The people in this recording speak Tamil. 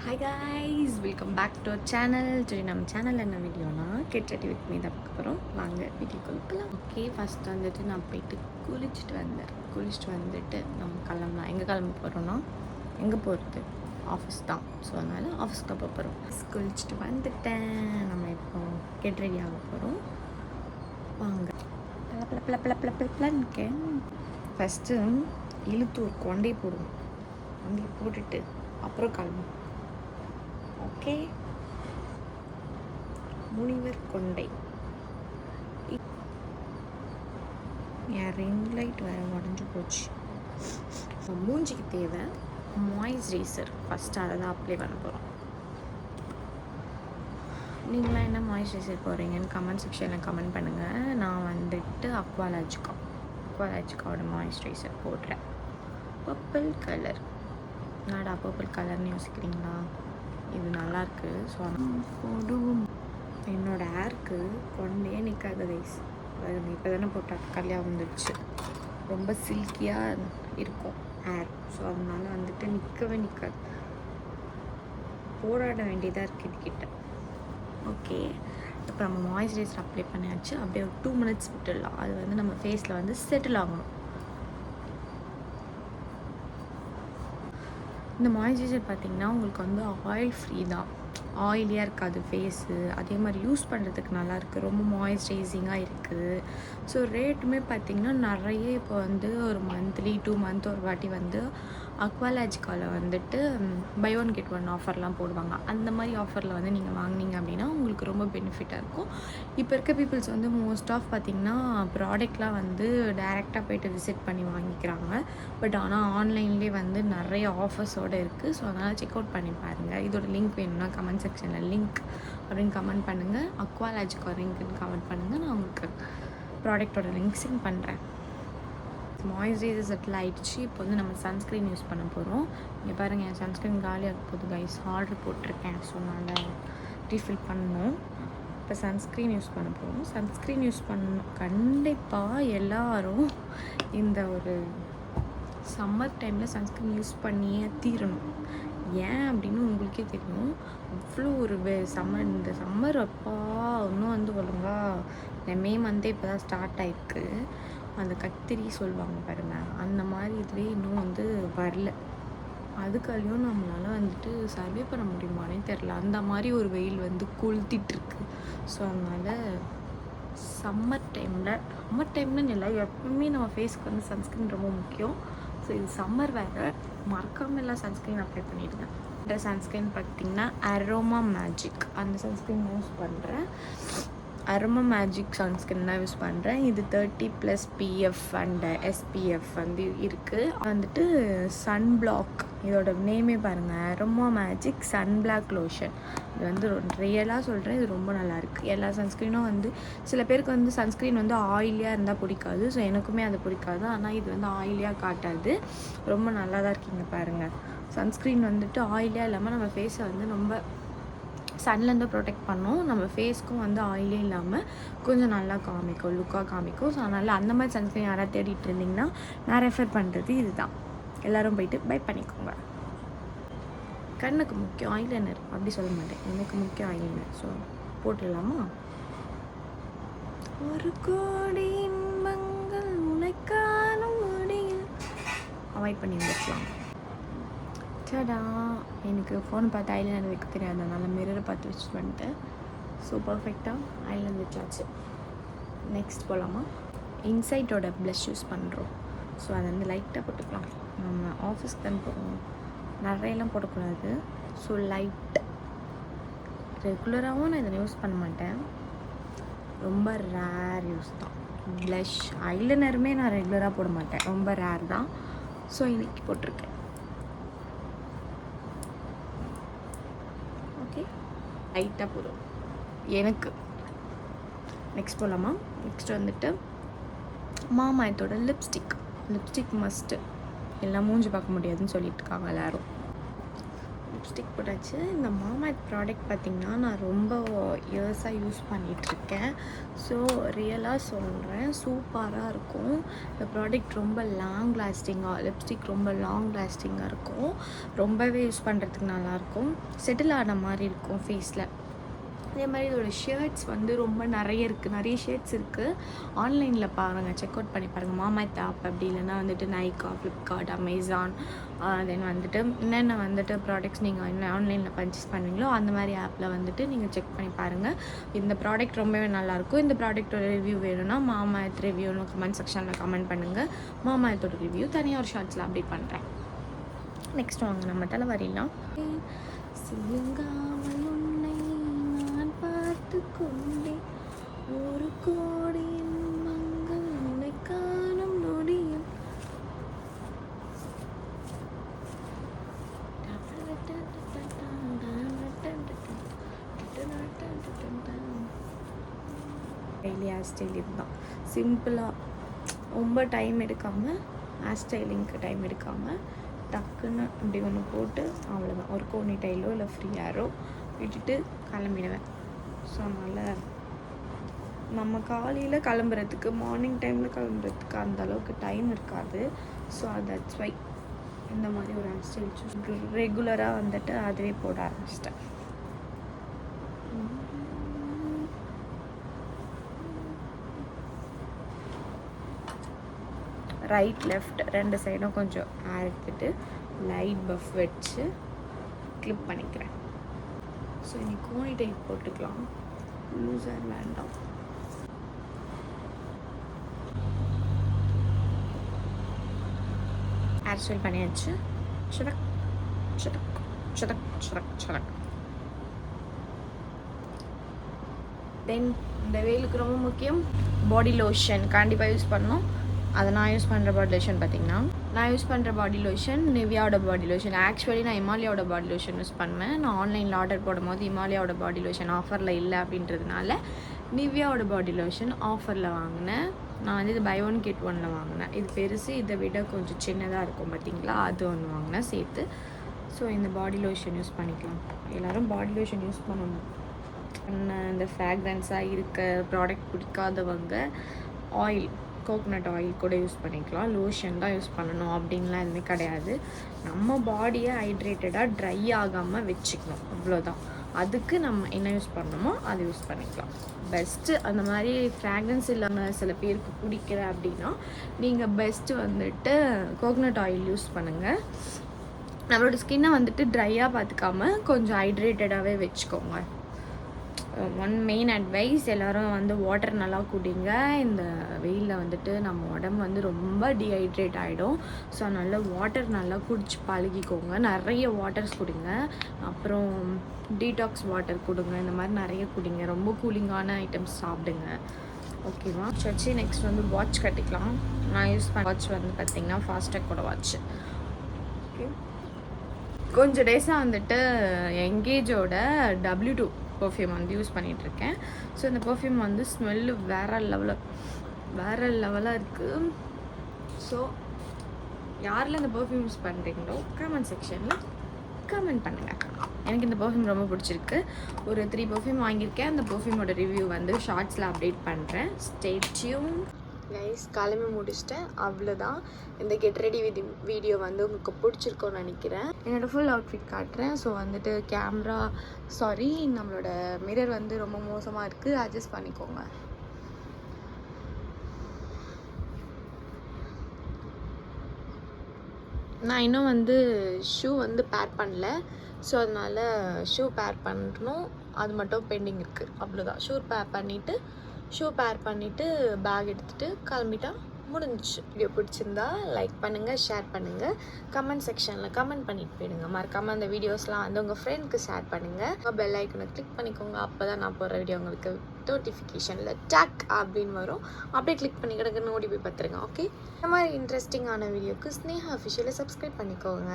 Hi guys, welcome back to our channel. சரி, நம்ம சேனலில் என்ன வீடியோனா கெட் ரெடி வித் மீ தான் பார்க்க போகிறோம். வாங்க வீடியோக்குள்ள போகலாம். ஓகே, ஃபஸ்ட் வந்துட்டு நான் போயிட்டு குளிச்சுட்டு வந்துட்டு நம்ம கிளம்பலாம். எங்கே கிளம்ப போகிறோன்னா, எங்கே போகிறது, ஆஃபீஸ் தான். ஸோ அதனால் ஆஃபீஸ்க்கு போக போகிறோம். குளிச்சுட்டு வந்துட்டேன். நம்ம இப்போ கெட் ரெடி ஆக போகிறோம். வாங்க. இருக்கேன். ஃபஸ்ட்டு இழுத்து ஒரு கொண்டையை போடுவோம். கொண்டையை போட்டுட்டு அப்புறம் கிளம்பும். ஓகே, முனிவர் கொண்டை. என் ரிங் லைட் வேறு உடஞ்சி போச்சு. மூஞ்சிக்கு தேவை மாய்ஸ்சரைசர். ஃபஸ்ட்டு அதை தான் அப்ளை பண்ண போகிறோம். நீங்களாம் என்ன மாய்ஸ்சரைசர் போடுறீங்கன்னு கமெண்ட் செக்ஷனில் கமெண்ட் பண்ணுங்கள். நான் வந்துட்டு அக்வாலாஜிக்காவோட மாய்ஸ்சரைசர் போடுறேன். Purple colour. நாடா பர்பிள் கலர்னு யோசிக்கிறீங்களா? இது நல்லாயிருக்கு. ஸோ போடுவோம். என்னோடய ஹேருக்கு கொண்டே நிற்காது கைஸ். இப்போ தானே போட்டால் கல்யாணம் வந்துடுச்சு. ரொம்ப சில்கியாக இருக்கும் ஹேர். ஸோ அதனால வந்துட்டு நிற்கவே நிற்காது. போராட வேண்டியதாக இருக்குது இதுக்கிட்ட. ஓகே, இப்போ நம்ம மாய்ஸ்சரைசர் அப்ளை பண்ணியாச்சு. அப்படியே ஒரு 2 minutes விட்டுடலாம். அது வந்து நம்ம ஃபேஸில் வந்து செட்டில் ஆகணும். இந்த மாய்ஸ்சரைசர் பார்த்திங்கன்னா உங்களுக்கு வந்து ஆயில் ஃப்ரீ தான். ஆயிலியாக இருக்காது ஃபேஸு. அதே மாதிரி யூஸ் பண்ணுறதுக்கு நல்லாயிருக்கு. ரொம்ப மாய்ஸ்சரைசிங்காக இருக்குது. ஸோ ரேட்டுமே பார்த்திங்கன்னா நிறைய இப்போ வந்து ஒரு மந்த்லி 2 month ஒரு வாட்டி வந்து அக்வாலாஜிக்காவில் வந்துட்டு பை 1 get 1 ஆஃபர்லாம் போடுவாங்க. அந்த மாதிரி ஆஃபரில் வந்து நீங்கள் வாங்கினீங்க அப்படின்னா உங்களுக்கு ரொம்ப பெனிஃபிட்டாக இருக்கும். இப்போ இருக்க பீப்புள்ஸ் வந்து மோஸ்ட் ஆஃப் பார்த்திங்கன்னா ப்ராடக்ட்லாம் வந்து டைரெக்டாக போய்ட்டு விசிட் பண்ணி வாங்கிக்கிறாங்க. பட் ஆனால் ஆன்லைன்லேயே வந்து நிறைய ஆஃபர்ஸோடு இருக்குது. ஸோ அதனால் செக் அவுட் பண்ணி பாருங்கள். இதோட லிங்க் வேணும்னா கமெண்ட் செக்ஷனில் லிங்க் அப்படின்னு கமெண்ட் பண்ணுங்கள். அக்வாலாஜிக்கா லிங்க்னு கமெண்ட் பண்ணுங்கள். நான் உங்களுக்கு ப்ராடக்டோட லிங்க் சென்ட் பண்ணுறேன். மாய்ஸ்சரைசர் செட்டில் ஆகிடுச்சு. இப்போ வந்து நம்ம சன்ஸ்க்ரீன் யூஸ் பண்ண போகிறோம். இங்கே பாருங்கள், என் சன்ஸ்க்ரீன் காலியாக போகுது கைஸ். ஆர்டர் போட்டிருக்கேன். ஸோ நல்லா ரீஃபில் பண்ணணும். இப்போ சன்ஸ்க்ரீன் யூஸ் பண்ண போகிறோம். சன்ஸ்க்ரீன் யூஸ் பண்ணணும் கண்டிப்பாக எல்லாரும். இந்த ஒரு சம்மர் டைமில் சன்ஸ்க்ரீன் யூஸ் பண்ணியே தீரணும். ஏன் அப்படின்னு உங்களுக்கே தெரியும். அவ்வளோ ஒரு இந்த சம்மர் அப்பா இன்னும் வந்து ஒழுங்காக மே மந்தே இப்போ தான் ஸ்டார்ட் ஆகிருக்கு. அந்த கத்திரி சொல்லுவாங்க பாருங்கள், அந்த மாதிரி இதுவே இன்னும் வந்து வரல. அதுக்காலையும் நம்மளால் வந்துட்டு சர்வே பண்ண முடியுமானே தெரில. அந்த மாதிரி ஒரு வெயில் வந்து கொளுத்திட்டுருக்கு. ஸோ அதனால் சம்மர் டைமில் இல்லை, எப்பவுமே நம்ம ஃபேஸ்க்கு வந்து சன்ஸ்க்ரீன் ரொம்ப முக்கியம். ஸோ இது சம்மர் வேறு, மறக்காமல் எல்லாம் சன்ஸ்க்ரீன் அப்ளை பண்ணிவிடுங்க. இந்த சன்ஸ்க்ரீன் பார்த்திங்கன்னா அரோமா மேஜிக் அந்த சன்ஸ்க்ரீன் யூஸ் பண்ணுறேன். அரோமா மேஜிக் சன்ஸ்க்ரீன் தான் யூஸ் பண்ணுறேன். இது 30+ PF அண்ட் SPF வந்து இருக்குது. வந்துட்டு சன் பிளாக், இதோட நேமே பாருங்கள், Aroma Magic sun block lotion. இது வந்து ரியலாக சொல்கிறேன், இது ரொம்ப நல்லாயிருக்கு. எல்லா சன்ஸ்க்ரீனும் வந்து சில பேருக்கு வந்து சன்ஸ்க்ரீன் வந்து ஆயிலியாக இருந்தால் பிடிக்காது. ஸோ எனக்குமே அது பிடிக்காது. ஆனால் இது வந்து ஆயிலியாக காட்டாது. ரொம்ப நல்லா தான் இருக்கீங்க பாருங்கள். சன்ஸ்க்ரீன் வந்துட்டு ஆயிலியாக இல்லாமல் நம்ம ஃபேஸை வந்து ரொம்ப சன்லேருந்து ப்ரொடெக்ட் பண்ணோம். நம்ம ஃபேஸ்க்கும் வந்து ஆயிலே இல்லாமல் கொஞ்சம் நல்லா காமிக்கும், லுக்காக காமிக்கும். ஸோ அதனால் அந்த மாதிரி சன்ஸ்க்ரீன் யாராவது தேடிட்டு இருந்திங்கன்னா நான் ரெஃபர் பண்ணுறது இதுதான். எல்லோரும் போயிட்டு பை பண்ணிக்கோங்க. கண்ணுக்கு முக்கியம் ஐலைனர் அப்படி சொல்ல மாட்டேன், எனக்கு முக்கியம் ஐலைனர். ஸோ போட்டுடலாமா? ஒரு கோடி இன்பங்கள் உனக்கான முடியும் அவாய்ட் பண்ணி வந்துருக்கலாம். டடா, எனக்கு ஃபோன் பார்த்து ஐலைனர் வைக்க தெரியாது. அதனால் மிரரை பார்த்து வச்சுட்டு வந்துட்டேன். ஸோ பர்ஃபெக்டாக ஐலைனர் வச்சாச்சு. நெக்ஸ்ட் போகலாமா? இன்சைட்டோட ப்ளஷ் யூஸ் பண்ணுறோம். ஸோ அதை வந்து லைட்டாக போட்டுக்கலாம். நம்ம ஆஃபீஸ்க்கு தான் போவோம், நிறையெல்லாம் போடக்கூடாது. So light. ரெகுலராகவும் நான் இதை யூஸ் பண்ண மாட்டேன், ரொம்ப ரேர் யூஸ் தான். ப்ளஷ் ஐலைனருமே நான் ரெகுலராக போட மாட்டேன், ரொம்ப ரேர் தான். ஸோ இன்றைக்கி போட்டிருக்கேன். லைட்டாக போதும் எனக்கு. நெக்ஸ்ட் போகலாமா? நெக்ஸ்ட் வந்துட்டு மாமாயத்தோட லிப்ஸ்டிக் மஸ்ட்டு. எல்லாம் மூஞ்சி பார்க்க முடியாதுன்னு சொல்லிட்டு இருக்காங்க எல்லோரும். லிப்ஸ்டிக் போட்டாச்சு. இந்த மாமாஎர்த் ப்ராடக்ட் பார்த்திங்கன்னா நான் ரொம்ப இயர்ஸாக யூஸ் பண்ணிகிட்ருக்கேன். ஸோ ரியலாக சொல்கிறேன், சூப்பராக இருக்கும். இந்த ப்ராடக்ட் ரொம்ப லாங் லாஸ்டிங்காக, லிப்ஸ்டிக் ரொம்ப லாங் லாஸ்டிங்காக இருக்கும். ரொம்பவே யூஸ் பண்ணுறதுக்கு நல்லாயிருக்கும். செட்டில் ஆன மாதிரி இருக்கும் ஃபேஸில். அதே மாதிரி இதோட ஷர்ட்ஸ் வந்து ரொம்ப நிறைய இருக்குது, நிறைய ஷர்ட்ஸ் இருக்குது. ஆன்லைனில் பாருங்கள், செக் அவுட் பண்ணி பாருங்கள். மாமாஎர்த் ஆப் அப்படி இல்லைன்னா வந்துட்டு நைக்கா, ஃப்ளிப்கார்ட், அமேசான், தென் வந்துட்டு என்னென்ன வந்துட்டு ப்ராடக்ட்ஸ் நீங்கள் என்ன ஆன்லைனில் பர்ச்சேஸ் பண்ணுவீங்களோ அந்த மாதிரி ஆப்பில் வந்துட்டு நீங்கள் செக் பண்ணி பாருங்கள். இந்த ப்ராடக்ட் ரொம்பவே நல்லாயிருக்கும். இந்த ப்ராடக்ட்டோட ரிவ்யூ வேணும்னா மாமாஎர்த் ரிவ்யூன்னு கமெண்ட் செக்ஷனில் கமெண்ட் பண்ணுங்கள். மாமாஎர்த்தோட ரிவ்யூ தனியாக ஒரு ஷார்ட்ஸில் அப்டேட் பண்ணுறேன். நெக்ஸ்ட் வாங்க நம்ம தலை வரையலாம். கொண்டே ஒரு கோடி மங்கள் உன்னை காணும் நொடியில் டெய்லி ஹேர் ஸ்டைல் இதுதான். சிம்பிளாக ரொம்ப டைம் எடுக்காமல், ஹேர் ஸ்டைலிங்க்கு டைம் எடுக்காமல் டக்குன்னு இப்படி ஒன்று போட்டு அவ்வளோதான். ஒரு கோனி டைலோ இல்லை ஃப்ரீ ஹேரோ விட்டுட்டு கிளம்பிடுவேன். ஸோ அதனால் நம்ம காலையில் கிளம்புறதுக்கு, மார்னிங் டைமில் கிளம்புறதுக்கு அந்த அளவுக்கு டைம் இருக்காது. ஸோ தட்ஸ் வை இந்த மாதிரி ஒரு ஹேர் ஸ்டைல் சூஸ் ரெகுலராக வந்துட்டு அதுவே போட ஆரம்பிச்சிட்டேன். ரைட் லெஃப்ட் ரெண்டு சைடும் கொஞ்சம் ஹேர் எடுத்துட்டு லைட் பஃப் வச்சு கிளிப் பண்ணிக்கிறேன். ஸோ இன்னைக்கு கோனி டைப் போட்டுக்கலாம், லூசர் வேண்டாம். ஹேர் ஸ்டைல் பண்ணியாச்சு. சடக் சடக் சடக் சடக் சடக். தென் இந்த வெயிலுக்கு ரொம்ப முக்கியம் பாடி லோஷன் கண்டிப்பாக யூஸ் பண்ணணும். அதை நான் யூஸ் பண்ணுற பாடி லோஷன் பார்த்திங்கன்னா, நான் யூஸ் பண்ணுற பாடி லோஷன் நிவ்யாவோட பாடி லோஷன். ஆக்சுவலி நான் இமாலயாவோட பாடி லோஷன் யூஸ் பண்ணுவேன். நான் ஆன்லைனில் ஆர்டர் போடும்போது இமாலயாவோட பாடி லோஷன் ஆஃபரில் இல்லை அப்படின்றதுனால நிவ்யாவோட பாடி லோஷன் ஆஃபரில் வாங்கினேன். நான் வந்து இது பை ஒன் கெட் ஒன்னில் வாங்கினேன். இது பெருசு, இதை விட கொஞ்சம் சின்னதாக இருக்கும் பார்த்திங்களா, அது ஒன்று வாங்கினேன் சேர்த்து. ஸோ இந்த பாடி லோஷன் யூஸ் பண்ணிக்கலாம். எல்லோரும் பாடி லோஷன் யூஸ் பண்ணணும். இந்த ஃப்ராக்ரன்ஸாக இருக்க ப்ராடக்ட் பிடிக்காதவங்க ஆயில், கோகோனட் ஆயில் கூட யூஸ் பண்ணிக்கலாம். லோஷன் தான் யூஸ் பண்ணணும் அப்படின்லாம் எதுவுமே கிடையாது. நம்ம பாடியை ஹைட்ரேட்டடாக ட்ரை ஆகாமல் வச்சுக்கணும், அவ்வளோதான். அதுக்கு நம்ம என்ன யூஸ் பண்ணணுமோ அதை யூஸ் பண்ணிக்கலாம். பெஸ்ட்டு அந்த மாதிரி ஃப்ராக்ரன்ஸ் இல்லாமல் சில பேருக்கு பிடிக்கிற அப்படின்னா நீங்கள் பெஸ்ட்டு வந்துட்டு கோகோனட் ஆயில் யூஸ் பண்ணுங்கள். நம்மளோட ஸ்கின்னை வந்துட்டு ட்ரையாக பார்த்துக்காம கொஞ்சம் ஹைட்ரேட்டடாகவே வச்சுக்கோங்க. ஒன் மெயின் அட்வைஸ், எல்லோரும் வந்து வாட்டர் நல்லா குடிங்க. இந்த வெயிலில் வந்துட்டு நம்ம உடம்பு வந்து ரொம்ப டீஹைட்ரேட் ஆகிடும். ஸோ அதனால் வாட்டர் நல்லா குடிச்சு பழகிக்கோங்க. நிறைய வாட்டர்ஸ் குடிங்க. அப்புறம் டீடாக்ஸ் வாட்டர் கொடுங்க. இந்த மாதிரி நிறைய குடிங்க. ரொம்ப கூலிங்கான ஐட்டம்ஸ் சாப்பிடுங்க. ஓகேவா? வச்சு நெக்ஸ்ட் வந்து வாட்ச் கட்டிக்கலாம். நான் யூஸ் பண்ண வாட்ச் வந்து பார்த்திங்கன்னா ஃபாஸ்டாகோட வாட்ச். ஓகே, கொஞ்சம் டேஸாக வந்துட்டு எங்கேஜோட W2 பர்ஃப்யூம் வந்து யூஸ் பண்ணிகிட்ருக்கேன். ஸோ இந்த பர்ஃப்யூம் வந்து ஸ்மெல்லு வேறு லெவலாக இருக்குது. ஸோ யாரில் இந்த பர்ஃப்யூம் யூஸ் பண்ணுறீங்களோ கமெண்ட் செக்ஷனில் கமெண்ட் பண்ணுங்கள். எனக்கு இந்த பர்ஃப்யூம் ரொம்ப பிடிச்சிருக்கு. ஒரு 3 பர்ஃப்யூம் வாங்கியிருக்கேன். அந்த பர்ஃப்யூமோட ரிவ்யூ வந்து ஷார்ட்ஸில் அப்டேட் பண்ணுறேன். Stay tune guys. கிளம்பி முடிச்சிட்டேன், அவ்வளோதான். இந்த கெட் ரெடி வித் வீடியோ வந்து உங்களுக்கு பிடிச்சிருக்கோன்னு நினைக்கிறேன். என்னோடய ஃபுல் அவுட்ஃபிட் காட்டுறேன். ஸோ வந்துட்டு நம்மளோட மிரர் வந்து ரொம்ப மோசமாக இருக்குது, அட்ஜஸ்ட் பண்ணிக்கோங்க. நான் இன்னும் வந்து ஷூ வந்து பேர் பண்ணல. ஸோ அதனால் ஷூ பேர் பண்ணணும், அது மட்டும் பெண்டிங் இருக்குது, அவ்வளோதான். ஷூ பேர் பண்ணிவிட்டு பேக் எடுத்துகிட்டு கிளம்பிட்டா முடிஞ்சிச்சு. வீடியோ பிடிச்சிருந்தா லைக் பண்ணுங்கள், ஷேர் பண்ணுங்கள், கமெண்ட் செக்ஷனில் கமெண்ட் பண்ணிட்டு போயிடுங்க. மறக்காமல் அந்த வீடியோஸ்லாம் வந்து உங்கள் ஃப்ரெண்ட்க்கு ஷேர் பண்ணுங்கள். பெல் ஐக்கனை கிளிக் பண்ணிக்கோங்க. அப்போ தான் நான் போகிற வீடியோ உங்களுக்கு நோட்டிஃபிகேஷனில் டக் அப்படின்னு வரும். அப்படியே கிளிக் பண்ணி கிடக்குன்னு ஓடி போய் பார்த்துருங்க. ஓகே, இந்த மாதிரி இன்ட்ரெஸ்டிங்கான வீடியோக்கு ஸ்னேஹா அஃபிஷியலை சப்ஸ்கிரைப் பண்ணிக்கோங்க.